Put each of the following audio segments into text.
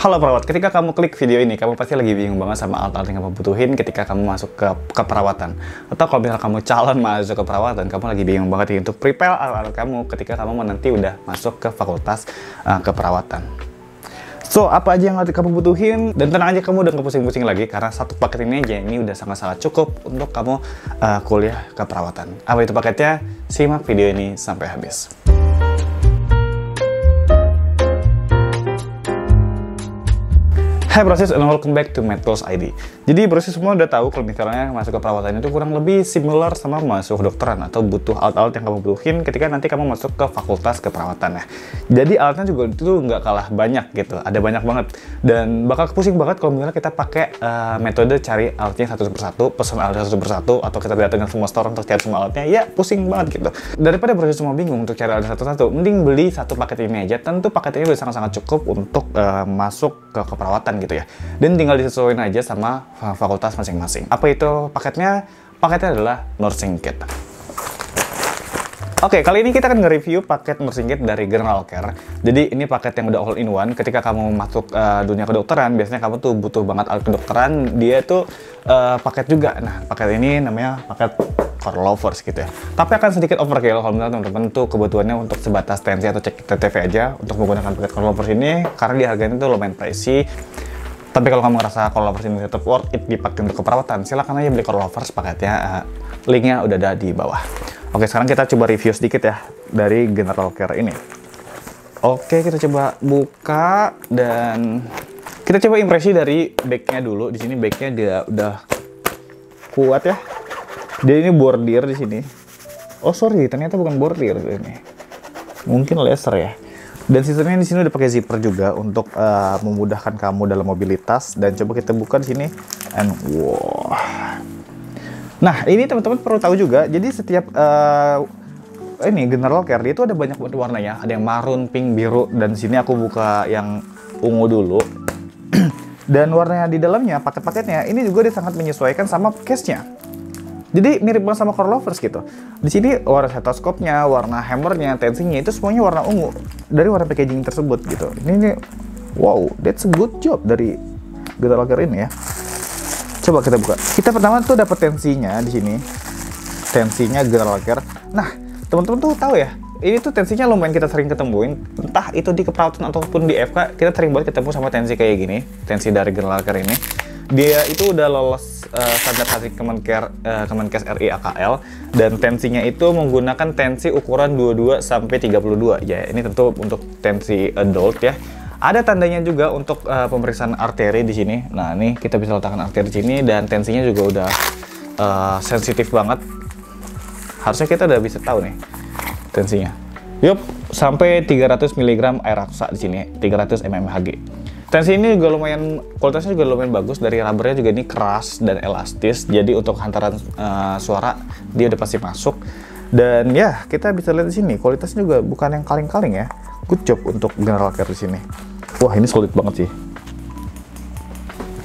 Halo perawat, ketika kamu klik video ini, kamu pasti lagi bingung banget sama alat-alat yang kamu butuhin ketika kamu masuk ke perawatan. Atau kalau misalnya kamu calon masuk ke perawatan, kamu lagi bingung banget nih untuk prepare alat-alat kamu ketika kamu nanti udah masuk ke fakultas keperawatan. So, apa aja yang kamu butuhin? Dan tenang aja, kamu udah nggak pusing-pusing lagi karena satu paket ini aja ini udah sangat-sangat cukup untuk kamu kuliah keperawatan. Apa itu paketnya? Simak video ini sampai habis. Hai Brosis, and welcome back to Medtools ID. Jadi Brosis semua udah tahu kalau misalnya masuk ke perawatan itu kurang lebih similar sama masuk kedokteran atau butuh alat-alat yang kamu butuhin ketika nanti kamu masuk ke fakultas keperawatan ya. Jadi alatnya juga itu nggak kalah banyak gitu, ada banyak banget. Dan bakal pusing banget kalau misalnya kita pakai metode cari alatnya satu persatu, pesan alatnya satu persatu, atau kita datangin semua store untuk cari semua alatnya, ya pusing banget gitu. Daripada Brosis semua bingung untuk cari alatnya satu-satu, mending beli satu paket ini aja. Tentu paket ini udah sangat-sangat cukup untuk masuk ke keperawatan gitu ya, dan tinggal disesuaikan aja sama fakultas masing-masing. Apa itu paketnya? Paketnya adalah nursing kit. Oke, kali ini kita akan nge-review paket nursing kit dari General Care. Jadi ini paket yang udah all in one. Ketika kamu masuk dunia kedokteran, biasanya kamu tuh butuh banget alat kedokteran, dia tuh paket juga. Nah, paket ini namanya paket core lovers gitu ya. Tapi akan sedikit overkill kalau misalnya teman-teman tuh kebutuhannya untuk sebatas tensi atau cek TTV aja untuk menggunakan paket core lovers ini, karena di harganya tuh lumayan pricey. Tapi kalau kamu ngerasa core lovers ini tetap worth it dipakai untuk keperawatan, silahkan aja beli core lovers paketnya. Linknya udah ada di bawah. Oke, sekarang kita coba review sedikit ya dari General Care ini. Oke, kita coba buka dan kita coba impresi dari backnya dulu. Di sini backnya dia udah kuat ya. Dia ini bordir di sini. Oh sorry, ternyata bukan bordir ini. Mungkin laser ya. Dan sistemnya di sini udah pakai zipper juga untuk memudahkan kamu dalam mobilitas. Dan coba kita buka di sini. And wow. Nah, ini teman-teman perlu tahu juga. Jadi setiap ini General Care dia itu ada banyak warnanya. Ada yang marun, pink, biru. Dan di sini aku buka yang ungu dulu. Dan warnanya di dalamnya, paket-paketnya ini juga dia sangat menyesuaikan sama case-nya. Jadi mirip banget sama core lovers gitu. Di sini warna stetoskopnya, warna hammernya, tensinya itu semuanya warna ungu dari warna packaging tersebut gitu. Ini wow, that's a good job dari General Care ini ya. Coba kita buka. Kita pertama tuh dapat tensinya di sini. Tensinya General Care. Nah, teman-teman tuh tahu ya, ini tuh tensinya lumayan kita sering ketemuin. Entah itu di keperawatan ataupun di FK, kita sering banget ketemu sama tensi kayak gini. Tensi dari General Care ini. Dia itu udah lolos standarisasi Kemenkes RI AKL, dan tensinya itu menggunakan tensi ukuran 22 sampai 32 ya. Ini tentu untuk tensi adult ya. Ada tandanya juga untuk pemeriksaan arteri di sini. Nah, ini kita bisa letakkan arteri di sini, dan tensinya juga udah sensitif banget. Harusnya kita udah bisa tahu nih tensinya. Yup, sampai 300 mg air raksa di sini, 300 mmHg. Tensi ini juga lumayan, kualitasnya juga lumayan bagus. Dari rubbernya juga ini keras dan elastis, jadi untuk hantaran suara dia udah pasti masuk. Dan ya, kita bisa lihat di sini kualitasnya juga bukan yang kaleng-kaleng ya. Good job untuk General Care di sini. Wah, ini solid banget sih.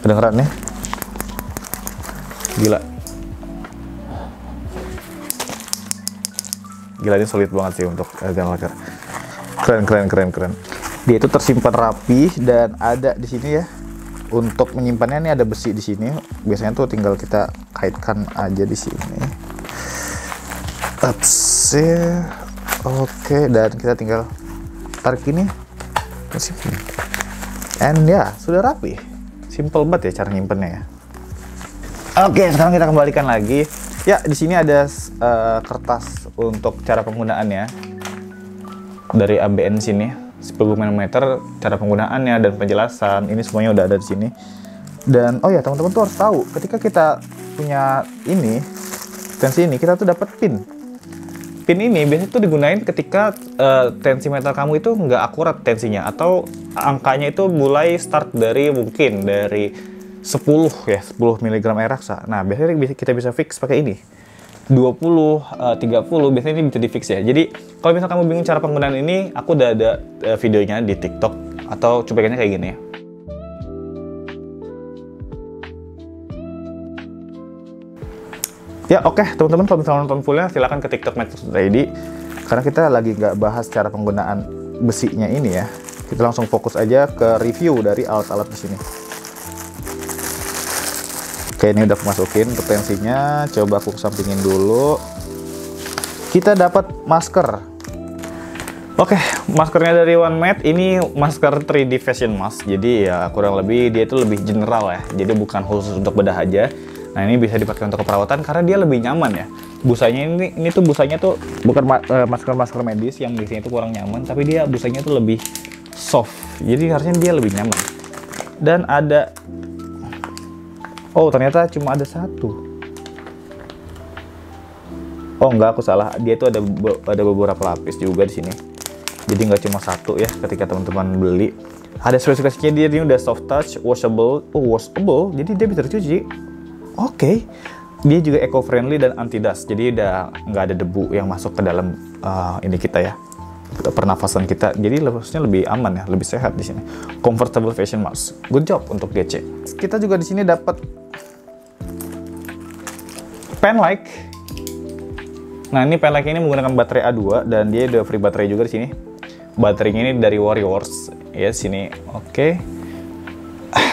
Kedengeran ya? Gila. Gila, ini solid banget sih untuk General Care. Keren. Dia itu tersimpan rapi dan ada di sini ya. Untuk menyimpannya ini ada besi di sini. Biasanya tuh tinggal kita kaitkan aja di sini. Oke, dan kita tinggal tarik ini. And ya, sudah rapi. Simple banget ya cara nyimpennya ya. Oke, sekarang kita kembalikan lagi. Ya, di sini ada kertas untuk cara penggunaannya dari ABN sini. 10 mm cara penggunaannya dan penjelasan ini semuanya udah ada di sini. Dan oh ya, teman-teman tuh harus tahu ketika kita punya ini tensi ini, kita tuh dapat pin. Pin ini biasanya tuh digunain ketika tensi metal kamu itu nggak akurat tensinya, atau angkanya itu mulai start dari mungkin dari 10 ya, 10 mg air raksa. Nah, biasanya kita bisa fix pakai ini. 20, 30, biasanya ini bisa di fix ya. Jadi kalau misalnya kamu bingung cara penggunaan ini, aku udah ada videonya di TikTok, atau cuplikannya kayak gini ya. Ya oke, teman-teman kalau misalnya nonton fullnya silahkan ke TikTok Medtools ID, karena kita lagi nggak bahas cara penggunaan besinya ini ya. Kita langsung fokus aja ke review dari alat-alat di sini. Oke, ini udah aku masukin untuk tensinya. Coba aku sampingin dulu. Kita dapat masker. Oke, maskernya dari OneMed. Ini masker 3D Fashion Mask. Jadi ya kurang lebih dia itu lebih general ya. Jadi bukan khusus untuk bedah aja. Nah, ini bisa dipakai untuk keperawatan karena dia lebih nyaman ya. Busanya ini tuh busanya tuh bukan masker medis yang di sini tuh kurang nyaman, tapi dia busanya tuh lebih soft. Jadi harusnya dia lebih nyaman. Dan ada, oh ternyata cuma ada satu. Oh enggak, aku salah. Dia itu ada beberapa lapis juga di sini. Jadi nggak cuma satu ya ketika teman-teman beli. Ada spesifikasinya, dia ini udah soft touch, washable. Oh, washable, jadi dia bisa dicuci. Oke. Dia juga eco-friendly dan anti-dust. Jadi udah nggak ada debu yang masuk ke dalam ini kita ya, pernafasan kita. Jadi harusnya lebih aman ya, lebih sehat di sini. Comfortable fashion mask. Good job untuk GC. Kita juga di sini dapat pen light. Nah, ini pen light ini menggunakan baterai A2 dan dia udah free baterai juga di sini. Baterainya ini dari Warriors ya sini. Oke.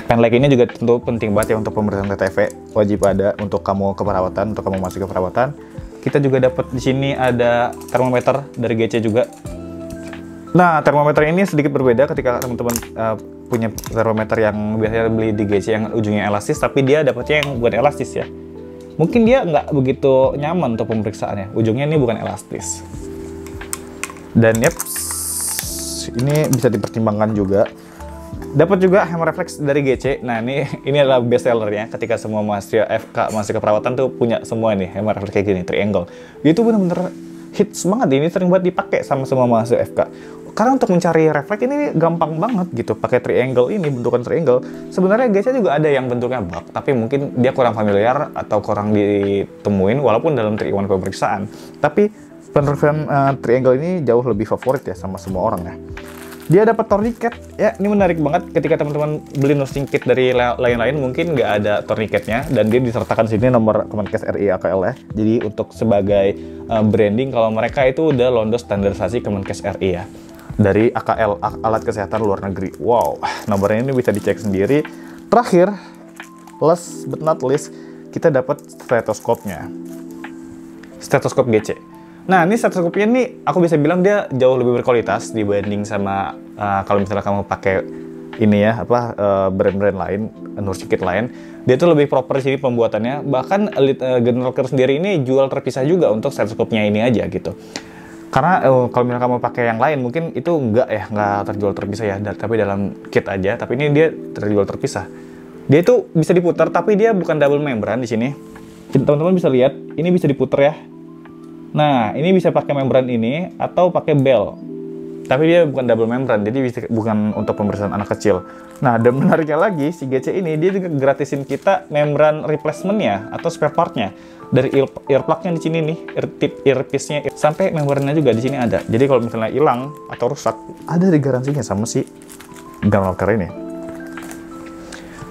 Pen light ini juga tentu penting banget ya untuk pemeriksaan TTV. Wajib ada untuk kamu keperawatan, untuk kamu masuk ke perawatan. Kita juga dapat di sini ada termometer dari GC juga. Nah, termometer ini sedikit berbeda ketika teman-teman punya termometer yang biasanya beli di GC yang ujungnya elastis, tapi dia dapatnya yang bukan elastis ya. Mungkin dia nggak begitu nyaman untuk pemeriksaannya. Ujungnya ini bukan elastis. Dan yep, ini bisa dipertimbangkan juga. Dapat juga hema refleks dari GC. Nah, ini adalah best sellernya ketika semua mahasiswa FK, mahasiswa keperawatan tuh punya semua nih hema refleks kayak gini, triangle. Itu bener-bener hits banget, ini sering banget dipakai sama semua mahasiswa FK. Karena untuk mencari refleks ini gampang banget gitu, pakai triangle ini, bentukan triangle. Sebenarnya GC juga ada yang bentuknya box, tapi mungkin dia kurang familiar atau kurang ditemuin walaupun dalam 3-in-1 pemeriksaan. Tapi penerapan triangle ini jauh lebih favorit ya sama semua orang ya. Dia dapat tourniquet ya, ini menarik banget ketika teman-teman beli nursing kit dari lain-lain mungkin nggak ada tourniquetnya, dan dia disertakan sini nomor Kemenkes RI AKL ya. Jadi untuk sebagai branding kalau mereka itu udah lolos standarisasi Kemenkes RI ya, dari AKL, alat kesehatan luar negeri. Wow, nomornya ini bisa dicek sendiri. Terakhir, last but not least, kita dapat stetoskopnya, stetoskop GC. Nah, ini stetoskopnya nih aku bisa bilang dia jauh lebih berkualitas dibanding sama kalau misalnya kamu pakai ini ya, brand-brand lain, nursing kit lain. Dia tuh lebih proper sih pembuatannya. Bahkan General Care sendiri ini jual terpisah juga untuk stetoskopnya ini aja gitu. Karena kalau misalnya kamu pakai yang lain mungkin itu nggak terjual terpisah ya, tapi dalam kit aja. Tapi ini dia terjual terpisah. Dia itu bisa diputar, tapi dia bukan double membran di sini. Teman-teman bisa lihat, ini bisa diputar ya. Nah, ini bisa pakai membran ini atau pakai bel. Tapi dia bukan double membran, jadi bukan untuk pemeriksaan anak kecil. Nah, dan menariknya lagi, si GC ini dia juga gratisin kita membran replacement-nya atau spare part-nya. Dari earplug-nya di sini nih, earpiece-nya, sampai membrannya juga di sini ada. Jadi kalau misalnya hilang atau rusak, ada di garansinya sama si General Care ini.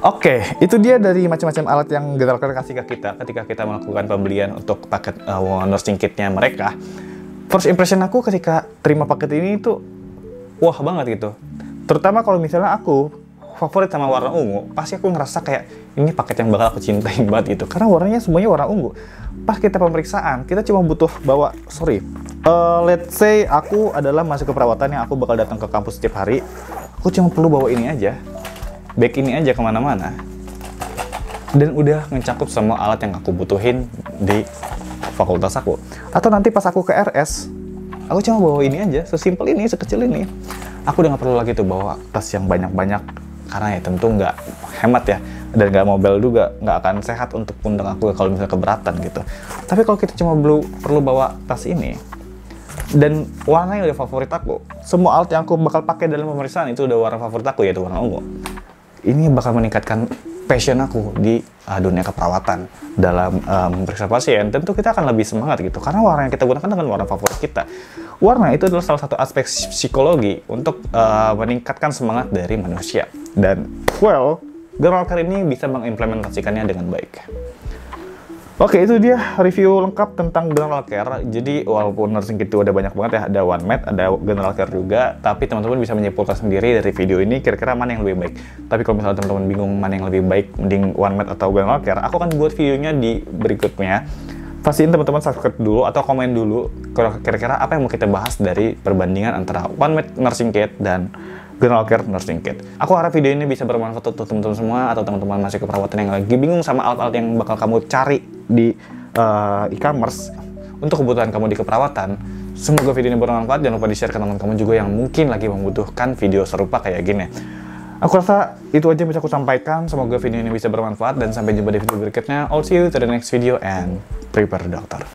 Oke, itu dia dari macam-macam alat yang General Care kasih ke kita ketika kita melakukan pembelian untuk paket nursing kit-nya mereka. First impression aku ketika terima paket ini tuh wah banget gitu. Terutama kalau misalnya aku favorit sama warna ungu, pasti aku ngerasa kayak ini paket yang bakal aku cintain banget gitu. Karena warnanya semuanya warna ungu. Pas kita pemeriksaan, kita cuma butuh bawa, let's say aku adalah masuk ke perawatan yang aku bakal datang ke kampus setiap hari. Aku cuma perlu bawa ini aja. Bag ini aja kemana-mana, dan udah mencakup semua alat yang aku butuhin di fakultas aku. Atau nanti pas aku ke RS, aku cuma bawa ini aja, sesimpel ini, sekecil ini. Aku udah nggak perlu lagi tuh bawa tas yang banyak-banyak, karena ya tentu nggak hemat ya, dan nggak mobile juga, nggak akan sehat untuk pundak aku kalau misalnya keberatan gitu. Tapi kalau kita cuma perlu bawa tas ini, dan warnanya udah favorit aku, semua alat yang aku bakal pakai dalam pemeriksaan itu udah warna favorit aku, yaitu warna ungu. Ini bakal meningkatkan passion aku di dunia keperawatan dalam memeriksa pasien. Tentu kita akan lebih semangat gitu, karena warna yang kita gunakan dengan warna favorit kita. Warna itu adalah salah satu aspek psikologi untuk meningkatkan semangat dari manusia. Dan General Care ini bisa mengimplementasikannya dengan baik. Oke, itu dia review lengkap tentang General Care. Jadi walaupun nursing kit itu udah banyak banget ya, ada OneMed, ada General Care juga, tapi teman-teman bisa menyimpulkan sendiri dari video ini kira-kira mana yang lebih baik. Tapi kalau misalnya teman-teman bingung mana yang lebih baik, mending OneMed atau General Care, aku akan buat videonya di berikutnya. Pastiin teman-teman subscribe dulu atau komen dulu kira-kira apa yang mau kita bahas dari perbandingan antara OneMed nursing kit dan General Care nursing kit. Aku harap video ini bisa bermanfaat untuk teman-teman semua atau teman-teman masih keperawatan yang lagi bingung sama alat-alat yang bakal kamu cari di e-commerce untuk kebutuhan kamu di keperawatan. Semoga video ini bermanfaat. Jangan lupa di-share ke teman kamu juga yang mungkin lagi membutuhkan video serupa kayak gini. Aku rasa itu aja yang bisa aku sampaikan. Semoga video ini bisa bermanfaat dan sampai jumpa di video berikutnya. I'll see you to the next video and prepare doctor.